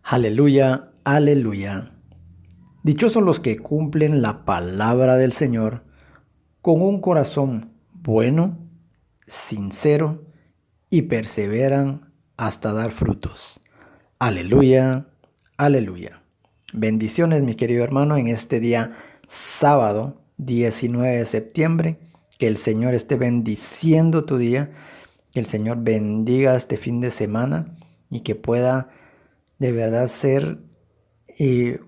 Aleluya, aleluya. Dichosos los que cumplen la palabra del Señor con un corazón bueno, sincero y perseveran hasta dar frutos. Aleluya, aleluya. Bendiciones, mi querido hermano, en este día sábado 19 de septiembre. Que el Señor esté bendiciendo tu día, que el Señor bendiga este fin de semana y que pueda de verdad ser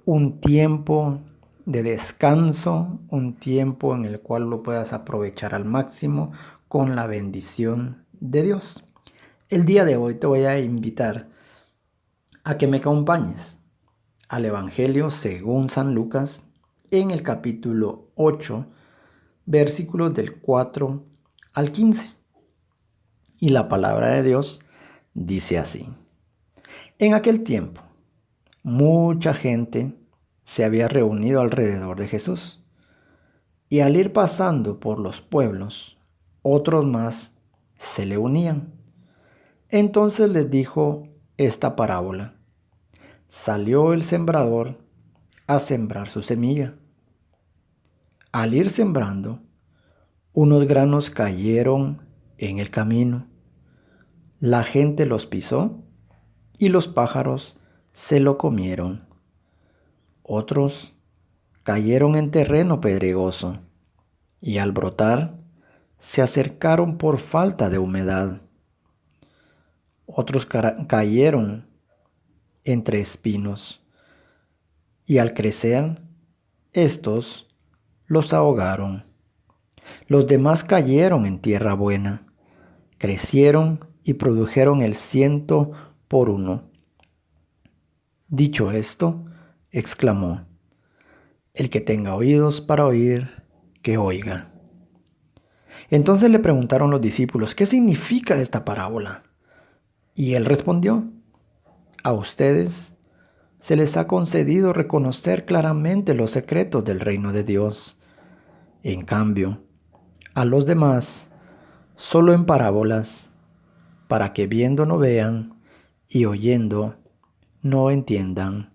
un tiempo de descanso, un tiempo en el cual lo puedas aprovechar al máximo con la bendición de Dios. El día de hoy te voy a invitar a que me acompañes al Evangelio según San Lucas en el capítulo 8, versículos del 4 al 15. Y la palabra de Dios dice así: En aquel tiempo, mucha gente se había reunido alrededor de Jesús, y al ir pasando por los pueblos, otros más se le unían. Entonces les dijo esta parábola: Salió el sembrador a sembrar su semilla. Al ir sembrando, unos granos cayeron en el camino. La gente los pisó y los pájaros se lo comieron. Otros cayeron en terreno pedregoso y al brotar se acercaron por falta de humedad. Otros cayeron entre espinos y al crecer, estos los ahogaron. Los demás cayeron en tierra buena, crecieron y produjeron el 100 por 1. Dicho esto, exclamó: El que tenga oídos para oír, que oiga. Entonces le preguntaron los discípulos: ¿Qué significa esta parábola? Y él respondió: A ustedes se les ha concedido reconocer claramente los secretos del reino de Dios. En cambio, a los demás, solo en parábolas, para que viendo no vean y oyendo no entiendan.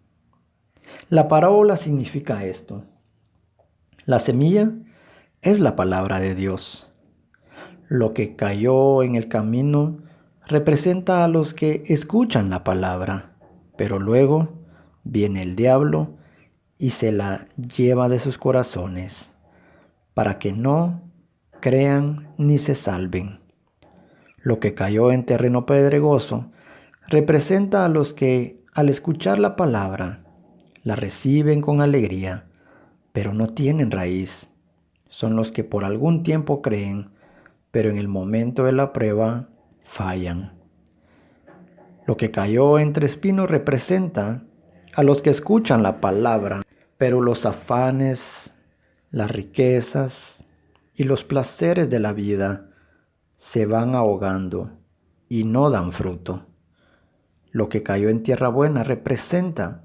La parábola significa esto: la semilla es la palabra de Dios. Lo que cayó en el camino representa a los que escuchan la palabra, pero luego viene el diablo y se la lleva de sus corazones, para que no crean ni se salven. Lo que cayó en terreno pedregoso representa a los que, al escuchar la palabra, la reciben con alegría, pero no tienen raíz. Son los que por algún tiempo creen, pero en el momento de la prueba fallan. Lo que cayó entre espinos representa a los que escuchan la palabra, pero los afanes, las riquezas y los placeres de la vida se van ahogando y no dan fruto. Lo que cayó en tierra buena representa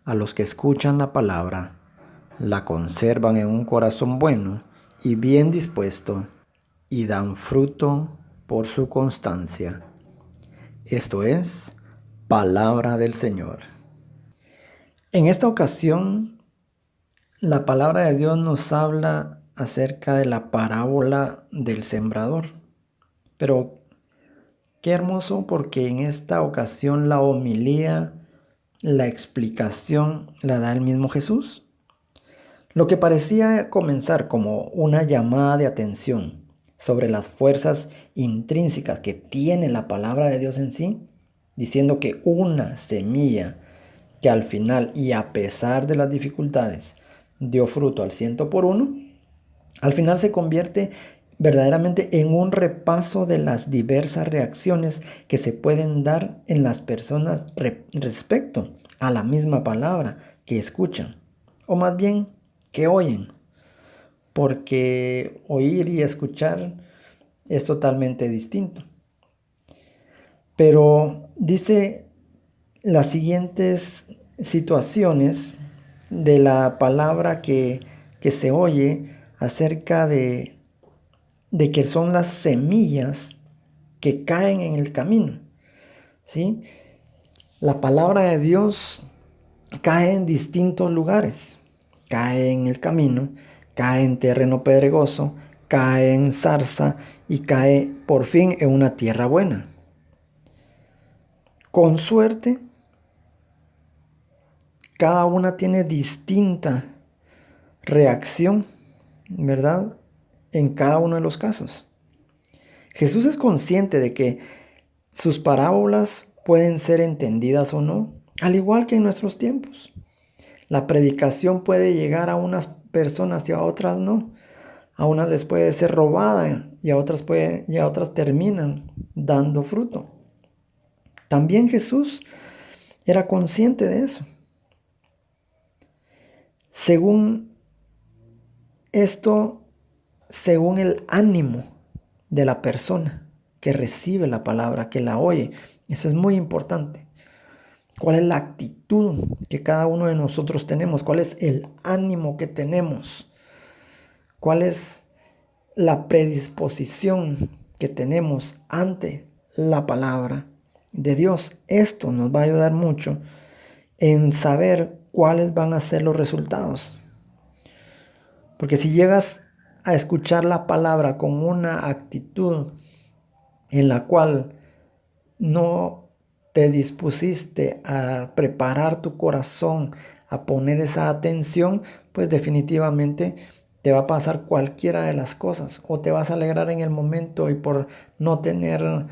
a los que escuchan la palabra, la conservan en un corazón bueno y bien dispuesto, y dan fruto por su constancia. Esto es palabra del Señor. En esta ocasión, la palabra de Dios nos habla acerca de la parábola del sembrador. Pero qué hermoso, porque en esta ocasión la homilía, la explicación la da el mismo Jesús. Lo que parecía comenzar como una llamada de atención sobre las fuerzas intrínsecas que tiene la palabra de Dios en sí, diciendo que una semilla que al final y a pesar de las dificultades dio fruto al 100 por 1, al final se convierte verdaderamente en un repaso de las diversas reacciones que se pueden dar en las personas respecto a la misma palabra que escuchan, o más bien que oyen, porque oír y escuchar es totalmente distinto. Pero dice las siguientes situaciones de la palabra que se oye acerca de que son las semillas que caen en el camino, ¿sí? La palabra de Dios cae en distintos lugares. Cae en el camino, cae en terreno pedregoso, cae en zarza y cae por fin en una tierra buena. Con suerte, cada una tiene distinta reacción, ¿verdad? En cada uno de los casos. Jesús es consciente de que sus parábolas pueden ser entendidas o no, al igual que en nuestros tiempos. La predicación puede llegar a unas personas y a otras no. A unas les puede ser robada y a otras terminan dando fruto. También Jesús era consciente de eso. Según el ánimo de la persona que recibe la palabra, que la oye. Eso es muy importante. ¿Cuál es la actitud que cada uno de nosotros tenemos? ¿Cuál es el ánimo que tenemos? ¿Cuál es la predisposición que tenemos ante la palabra de Dios? Esto nos va a ayudar mucho en saber cuáles van a ser los resultados. Porque si llegas a escuchar la palabra con una actitud en la cual no te dispusiste a preparar tu corazón, a poner esa atención, pues definitivamente te va a pasar cualquiera de las cosas. O te vas a alegrar en el momento y por no tener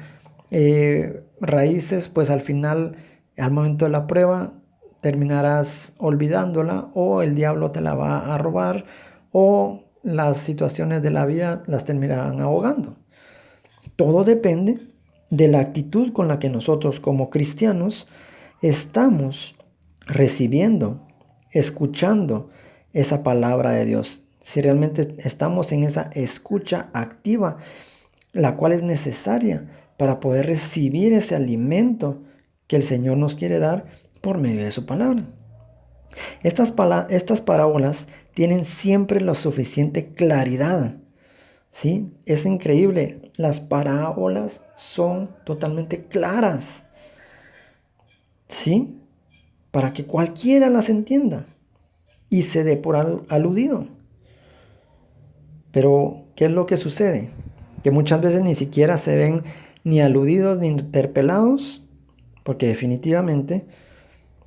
raíces, pues al final, al momento de la prueba, terminarás olvidándola o el diablo te la va a robar o las situaciones de la vida las terminarán ahogando. Todo depende de la actitud con la que nosotros como cristianos estamos recibiendo, escuchando esa palabra de Dios. Si realmente estamos en esa escucha activa, la cual es necesaria para poder recibir ese alimento que el Señor nos quiere dar por medio de su palabra. Estas parábolas tienen siempre la suficiente claridad. ¿Sí? Es increíble. Las parábolas son totalmente claras. ¿Sí? Para que cualquiera las entienda y se dé por aludido. Pero, ¿qué es lo que sucede? Que muchas veces ni siquiera se ven ni aludidos ni interpelados, porque definitivamente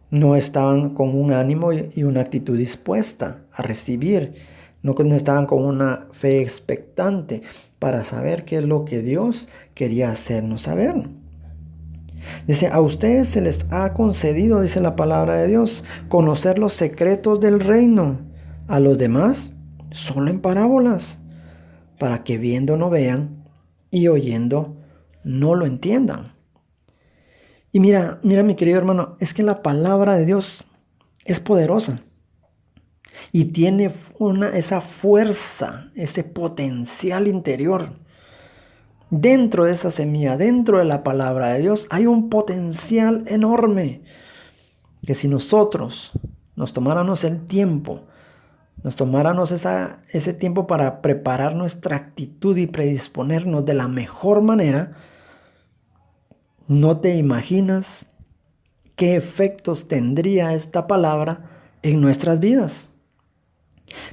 no estaban con un ánimo y una actitud dispuesta a recibir. No estaban con una fe expectante para saber qué es lo que Dios quería hacernos saber. Dice, a ustedes se les ha concedido, dice la palabra de Dios, conocer los secretos del reino. A los demás, solo en parábolas, para que viendo no vean y oyendo no lo entiendan. Y mira mi querido hermano, es que la palabra de Dios es poderosa. Y tiene esa fuerza, ese potencial interior. Dentro de esa semilla, dentro de la palabra de Dios, hay un potencial enorme. Que si nosotros nos tomáramos el tiempo, nos tomáramos ese tiempo para preparar nuestra actitud y predisponernos de la mejor manera, no te imaginas qué efectos tendría esta palabra en nuestras vidas.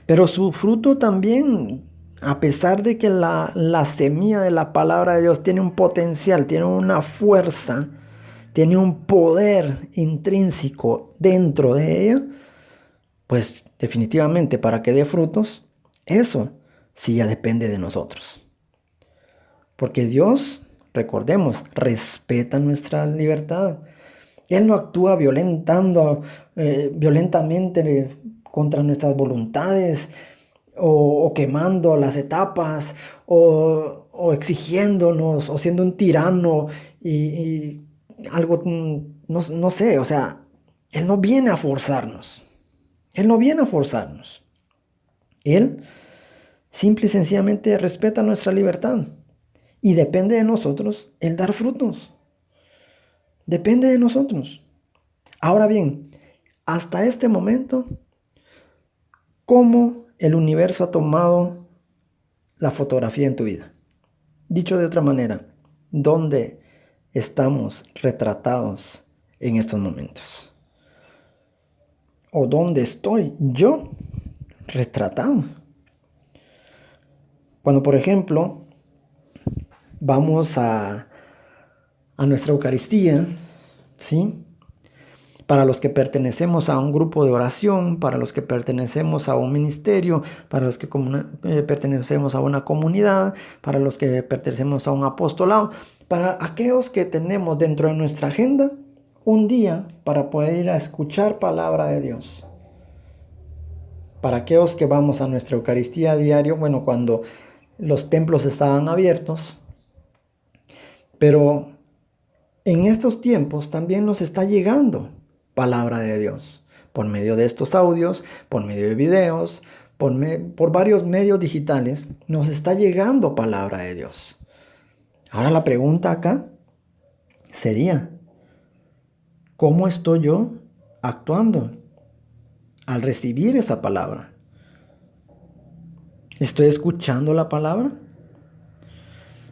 Pero su fruto también, a pesar de que la semilla de la palabra de Dios tiene un potencial, tiene una fuerza, tiene un poder intrínseco dentro de ella, pues definitivamente para que dé frutos, eso sí ya depende de nosotros. Porque Dios, recordemos, respeta nuestra libertad. Él no actúa violentamente contra nuestras voluntades o quemando las etapas o exigiéndonos o siendo un tirano y algo, no sé, o sea, Él no viene a forzarnos. Él no viene a forzarnos. Él simple y sencillamente respeta nuestra libertad y depende de nosotros el dar frutos. Depende de nosotros. Ahora bien, hasta este momento, ¿cómo el universo ha tomado la fotografía en tu vida? Dicho de otra manera, ¿dónde estamos retratados en estos momentos? ¿O dónde estoy yo retratado? Cuando, por ejemplo, vamos a nuestra Eucaristía, ¿sí? Para los que pertenecemos a un grupo de oración, para los que pertenecemos a un ministerio, para los que pertenecemos a una comunidad, para los que pertenecemos a un apostolado, para aquellos que tenemos dentro de nuestra agenda un día para poder ir a escuchar palabra de Dios. Para aquellos que vamos a nuestra Eucaristía diario, bueno, cuando los templos estaban abiertos, pero en estos tiempos también nos está llegando palabra de Dios por medio de estos audios, por medio de videos, por varios medios digitales, nos está llegando palabra de Dios. Ahora la pregunta acá sería, ¿cómo estoy yo actuando al recibir esa palabra? ¿Estoy escuchando la palabra?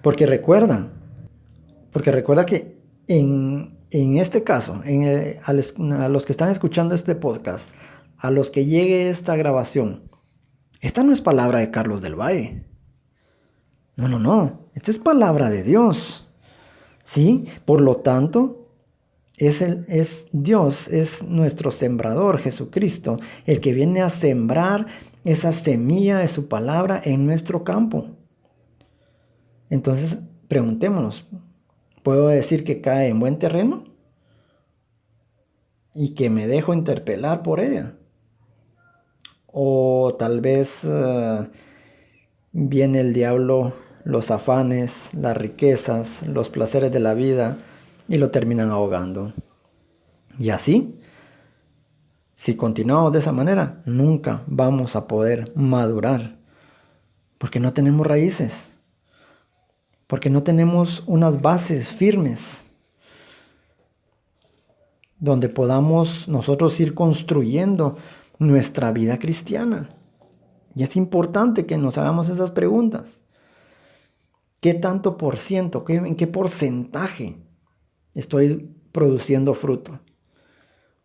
Porque recuerda que en este caso, a los que están escuchando este podcast, a los que llegue esta grabación, esta no es palabra de Carlos del Valle. No. Esta es palabra de Dios. ¿Sí? Por lo tanto, es Dios, es nuestro sembrador, Jesucristo, el que viene a sembrar esa semilla de su palabra en nuestro campo. Entonces, preguntémonos, ¿puedo decir que cae en buen terreno? Y que me dejo interpelar por ella. O tal vez viene el diablo, los afanes, las riquezas, los placeres de la vida y lo terminan ahogando. Y así, si continuamos de esa manera, nunca vamos a poder madurar. Porque no tenemos raíces. Porque no tenemos unas bases firmes donde podamos nosotros ir construyendo nuestra vida cristiana. Y es importante que nos hagamos esas preguntas. ¿Qué tanto por ciento, en qué porcentaje estoy produciendo fruto?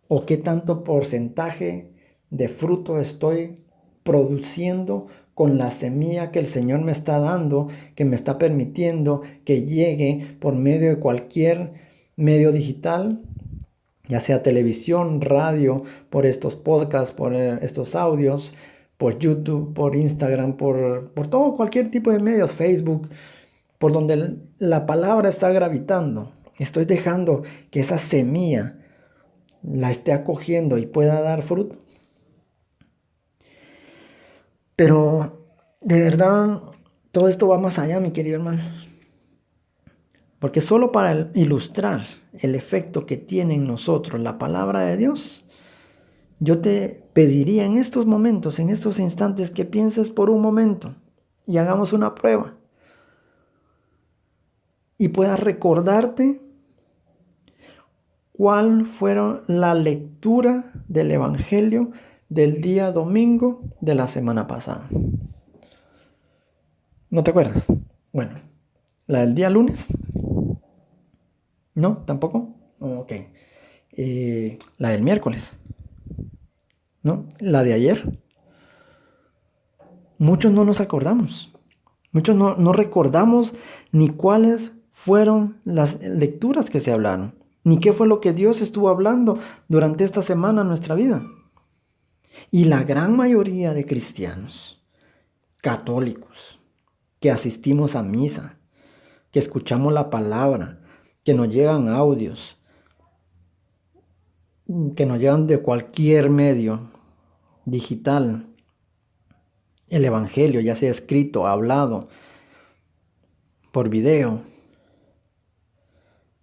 ¿O qué tanto porcentaje de fruto estoy produciendo con la semilla que el Señor me está dando, que me está permitiendo que llegue por medio de cualquier medio digital, ya sea televisión, radio, por estos podcasts, por estos audios, por YouTube, por Instagram, por todo, cualquier tipo de medios, Facebook, por donde la palabra está gravitando? Estoy dejando que esa semilla la esté acogiendo y pueda dar fruto. Pero de verdad, todo esto va más allá, mi querido hermano. Porque solo para ilustrar el efecto que tiene en nosotros la palabra de Dios, yo te pediría en estos momentos, en estos instantes, que pienses por un momento y hagamos una prueba. Y puedas recordarte cuál fue la lectura del Evangelio del día domingo de la semana pasada. ¿No te acuerdas? Bueno, la del día lunes. ¿No? ¿Tampoco? Ok. La del miércoles. ¿No? La de ayer. Muchos no nos acordamos. Muchos no recordamos ni cuáles fueron las lecturas que se hablaron, ni qué fue lo que Dios estuvo hablando durante esta semana en nuestra vida. Y la gran mayoría de cristianos católicos que asistimos a misa, que escuchamos la palabra, que nos llegan audios, que nos llegan de cualquier medio digital, el Evangelio, ya sea escrito, hablado, por video,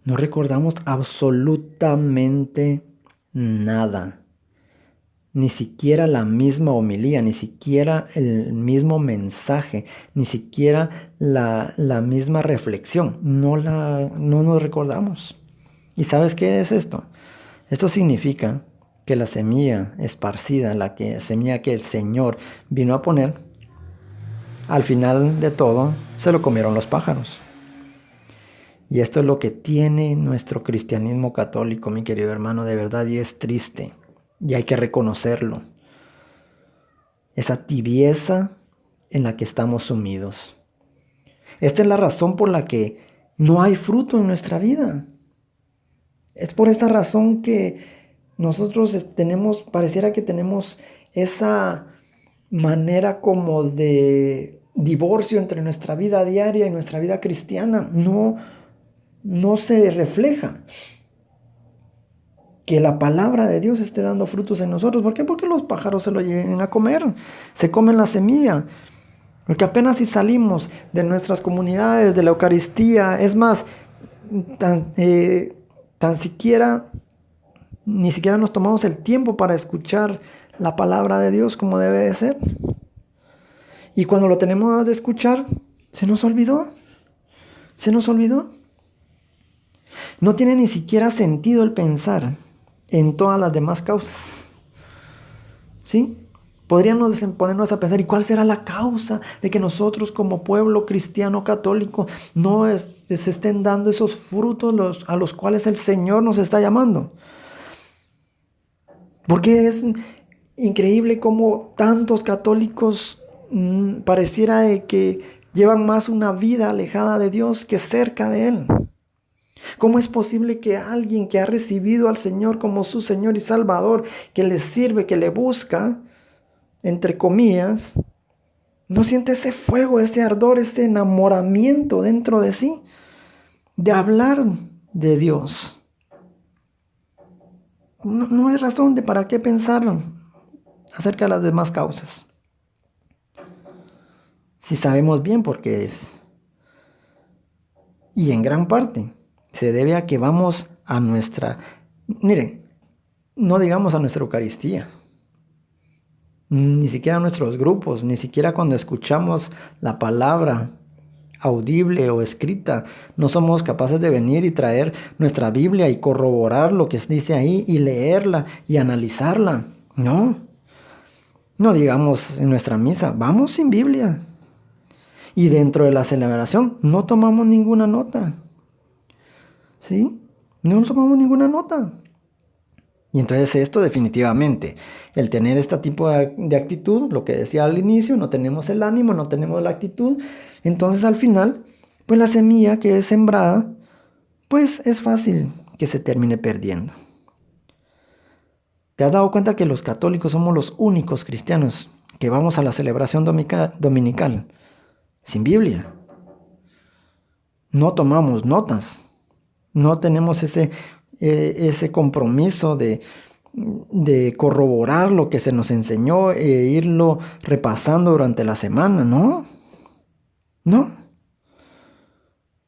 no recordamos absolutamente nada. Ni siquiera la misma homilía, ni siquiera el mismo mensaje, ni siquiera la misma reflexión. No nos recordamos. ¿Y sabes qué es esto? Esto significa que la semilla esparcida, semilla que el Señor vino a poner, al final de todo se lo comieron los pájaros. Y esto es lo que tiene nuestro cristianismo católico, mi querido hermano, de verdad, y es triste. Y hay que reconocerlo. Esa tibieza en la que estamos sumidos. Esta es la razón por la que no hay fruto en nuestra vida. Es por esta razón que nosotros pareciera que tenemos esa manera como de divorcio entre nuestra vida diaria y nuestra vida cristiana. No se refleja que la palabra de Dios esté dando frutos en nosotros. ¿Por qué? Porque los pájaros se lo lleven a comer, se comen la semilla. Porque apenas si salimos de nuestras comunidades, de la Eucaristía, es más, ni siquiera nos tomamos el tiempo para escuchar la palabra de Dios como debe de ser. Y cuando lo tenemos de escuchar, se nos olvidó. No tiene ni siquiera sentido el pensar en todas las demás causas. ¿Sí? Podríamos ponernos a pensar, ¿y cuál será la causa de que nosotros como pueblo cristiano católico no se estén dando esos frutos a los cuales el Señor nos está llamando? Porque es increíble cómo tantos católicos pareciera de que llevan más una vida alejada de Dios que cerca de Él. ¿Cómo es posible que alguien que ha recibido al Señor como su Señor y Salvador, que le sirve, que le busca, entre comillas, no siente ese fuego, ese ardor, ese enamoramiento dentro de sí de hablar de Dios? No hay razón de para qué pensar acerca de las demás causas. Si sabemos bien por qué es. Y en gran parte se debe a que vamos a no digamos a nuestra Eucaristía, ni siquiera a nuestros grupos, ni siquiera cuando escuchamos la palabra audible o escrita, no somos capaces de venir y traer nuestra Biblia y corroborar lo que dice ahí y leerla y analizarla. No digamos en nuestra misa, vamos sin Biblia. Y dentro de la celebración no tomamos ninguna nota. ¿Sí? No tomamos ninguna nota. Y entonces esto definitivamente, el tener este tipo de actitud, lo que decía al inicio, no tenemos el ánimo, no tenemos la actitud, entonces al final, pues la semilla que es sembrada, pues es fácil que se termine perdiendo. ¿Te has dado cuenta que los católicos somos los únicos cristianos que vamos a la celebración dominical sin Biblia? No tomamos notas, no tenemos ese compromiso de corroborar lo que se nos enseñó e irlo repasando durante la semana. No.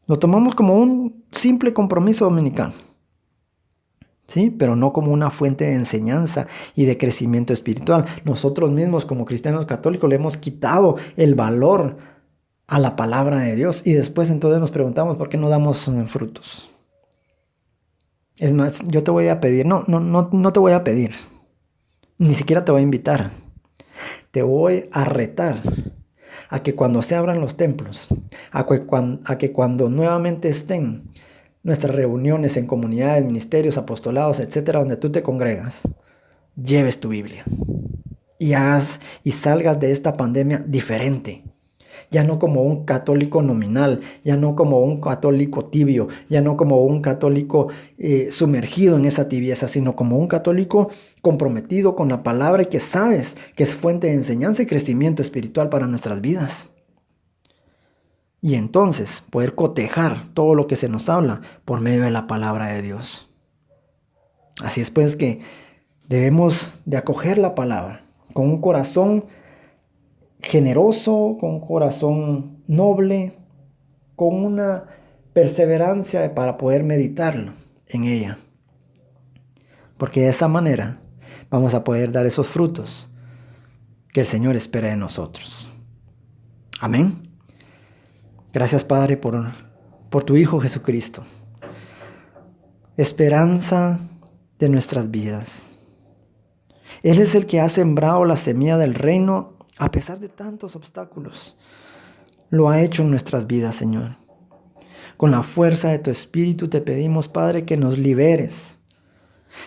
Lo tomamos como un simple compromiso dominical. ¿Sí? Pero no como una fuente de enseñanza y de crecimiento espiritual. Nosotros mismos como cristianos católicos le hemos quitado el valor a la palabra de Dios y después entonces nos preguntamos por qué no damos frutos. Es más, yo te voy a pedir, no te voy a pedir, ni siquiera te voy a invitar, te voy a retar a que cuando se abran los templos, a que cuando nuevamente estén nuestras reuniones en comunidades, ministerios, apostolados, etcétera, donde tú te congregas, lleves tu Biblia y salgas de esta pandemia diferente. Ya no como un católico nominal, ya no como un católico tibio, ya no como un católico sumergido en esa tibieza, sino como un católico comprometido con la palabra y que sabes que es fuente de enseñanza y crecimiento espiritual para nuestras vidas. Y entonces poder cotejar todo lo que se nos habla por medio de la palabra de Dios. Así es pues que debemos de acoger la palabra con un corazón generoso, con un corazón noble, con una perseverancia para poder meditarlo en ella. Porque de esa manera vamos a poder dar esos frutos que el Señor espera de nosotros. Amén. Gracias, Padre, por tu Hijo Jesucristo. Esperanza de nuestras vidas. Él es el que ha sembrado la semilla del reino a pesar de tantos obstáculos. Lo ha hecho en nuestras vidas, Señor. Con la fuerza de tu Espíritu te pedimos, Padre, que nos liberes,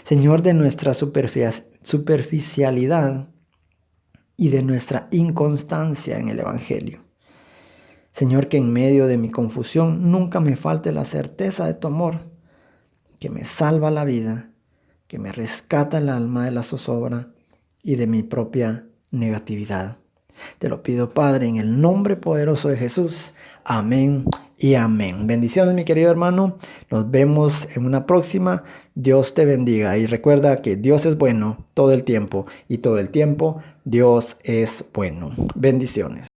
Señor, de nuestra superficialidad y de nuestra inconstancia en el Evangelio. Señor, que en medio de mi confusión nunca me falte la certeza de tu amor, que me salva la vida, que me rescata el alma de la zozobra y de mi propia negatividad. Te lo pido, Padre, en el nombre poderoso de Jesús. Amén y amén. Bendiciones, mi querido hermano. Nos vemos en una próxima. Dios te bendiga. Y recuerda que Dios es bueno todo el tiempo. Y todo el tiempo Dios es bueno. Bendiciones.